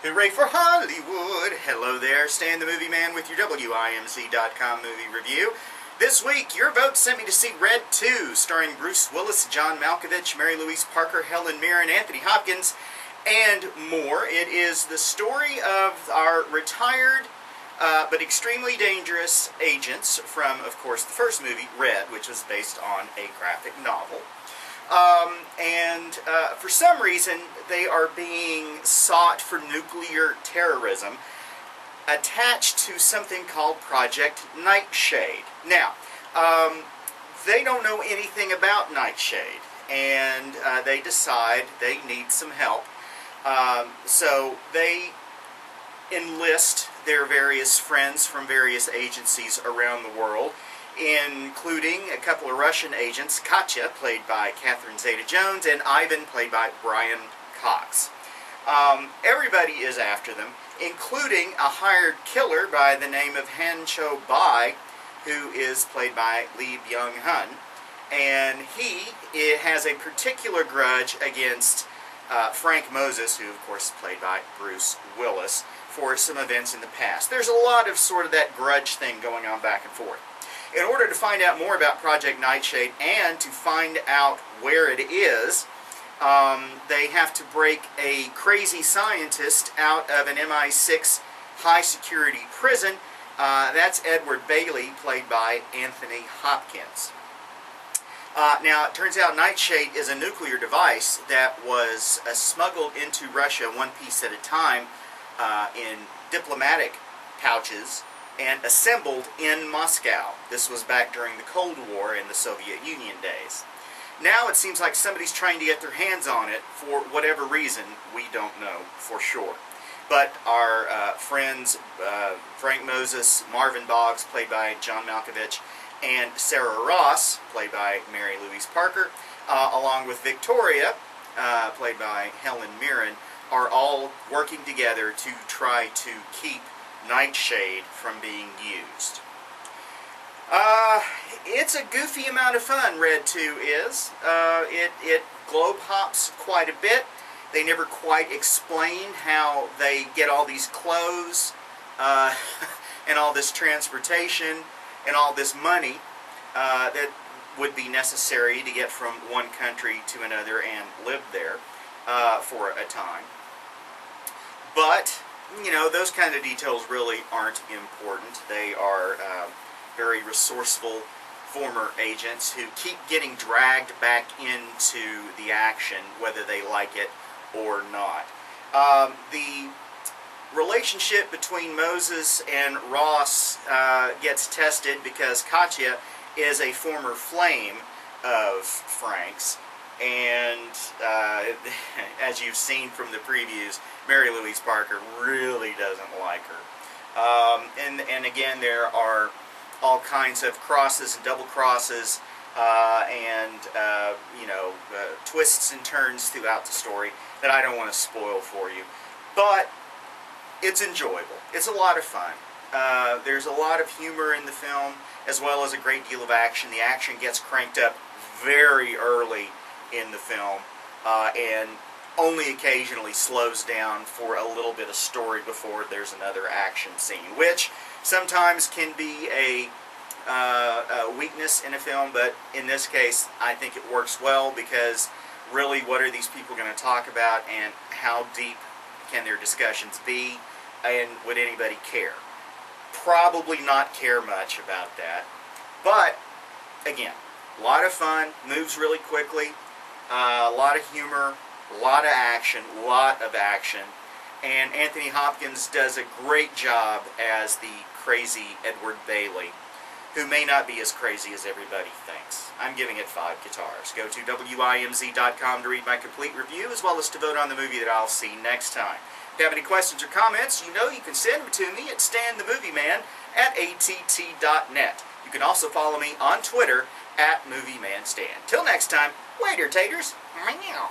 Hooray for Hollywood! Hello there, Stan the Movie Man with your WIMZ.com movie review. This week, your vote sent me to see Red 2, starring Bruce Willis, John Malkovich, Mary-Louise Parker, Helen Mirren, Anthony Hopkins, and more. It is the story of our retired but extremely dangerous agents from, of course, the first movie, Red, which was based on a graphic novel. For some reason, they are being sought for nuclear terrorism attached to something called Project Nightshade. Now, they don't know anything about Nightshade, and they decide they need some help. So they enlist their various friends from various agencies around the world, including a couple of Russian agents, Katya, played by Catherine Zeta-Jones, and Ivan, played by Brian Cox. Everybody is after them, including a hired killer by the name of Han Cho-bai, who is played by Lee Byung-hun, and he has a particular grudge against Frank Moses, who of course is played by Bruce Willis, for some events in the past. There's a lot of sort of that grudge thing going on back and forth. In order to find out more about Project Nightshade and to find out where it is, they have to break a crazy scientist out of an MI6 high-security prison. That's Edward Bailey, played by Anthony Hopkins. Now, it turns out Nightshade is a nuclear device that was smuggled into Russia one piece at a time in diplomatic pouches and assembled in Moscow. This was back during the Cold War in the Soviet Union days. Now it seems like somebody's trying to get their hands on it for whatever reason. We don't know for sure. But our friends Frank Moses, Marvin Boggs, played by John Malkovich, and Sarah Ross, played by Mary-Louise Parker, along with Victoria, played by Helen Mirren, are all working together to try to keep Nightshade from being used. It's a goofy amount of fun, Red 2 is. It globe hops quite a bit. They never quite explain how they get all these clothes and all this transportation and all this money that would be necessary to get from one country to another and live there for a time. But, you know, those kind of details really aren't important. They are very resourceful former agents who keep getting dragged back into the action, whether they like it or not. The relationship between Moses and Ross gets tested because Katya is a former flame of Frank's, and as you've seen from the previews, Mary-Louise Parker really doesn't like her. And again, there are all kinds of crosses and double crosses and twists and turns throughout the story that I don't want to spoil for you. But it's enjoyable. It's a lot of fun. There's a lot of humor in the film, as well as a great deal of action. The action gets cranked up very early in the film, and only occasionally slows down for a little bit of story before there's another action scene, which sometimes can be a weakness in a film, but in this case I think it works well, because really, what are these people going to talk about, and how deep can their discussions be, and would anybody care? Probably not care much about that. But again, a lot of fun, moves really quickly, a lot of humor, a lot of action, and Anthony Hopkins does a great job as the crazy Edward Bailey, who may not be as crazy as everybody thinks. I'm giving it 5 guitars. Go to WIMZ.com to read my complete review, as well as to vote on the movie that I'll see next time. If you have any questions or comments, you know you can send them to me at StanTheMovieMan@att.net. You can also follow me on Twitter @MovieManStan. Till next time, waiter taters. Meow.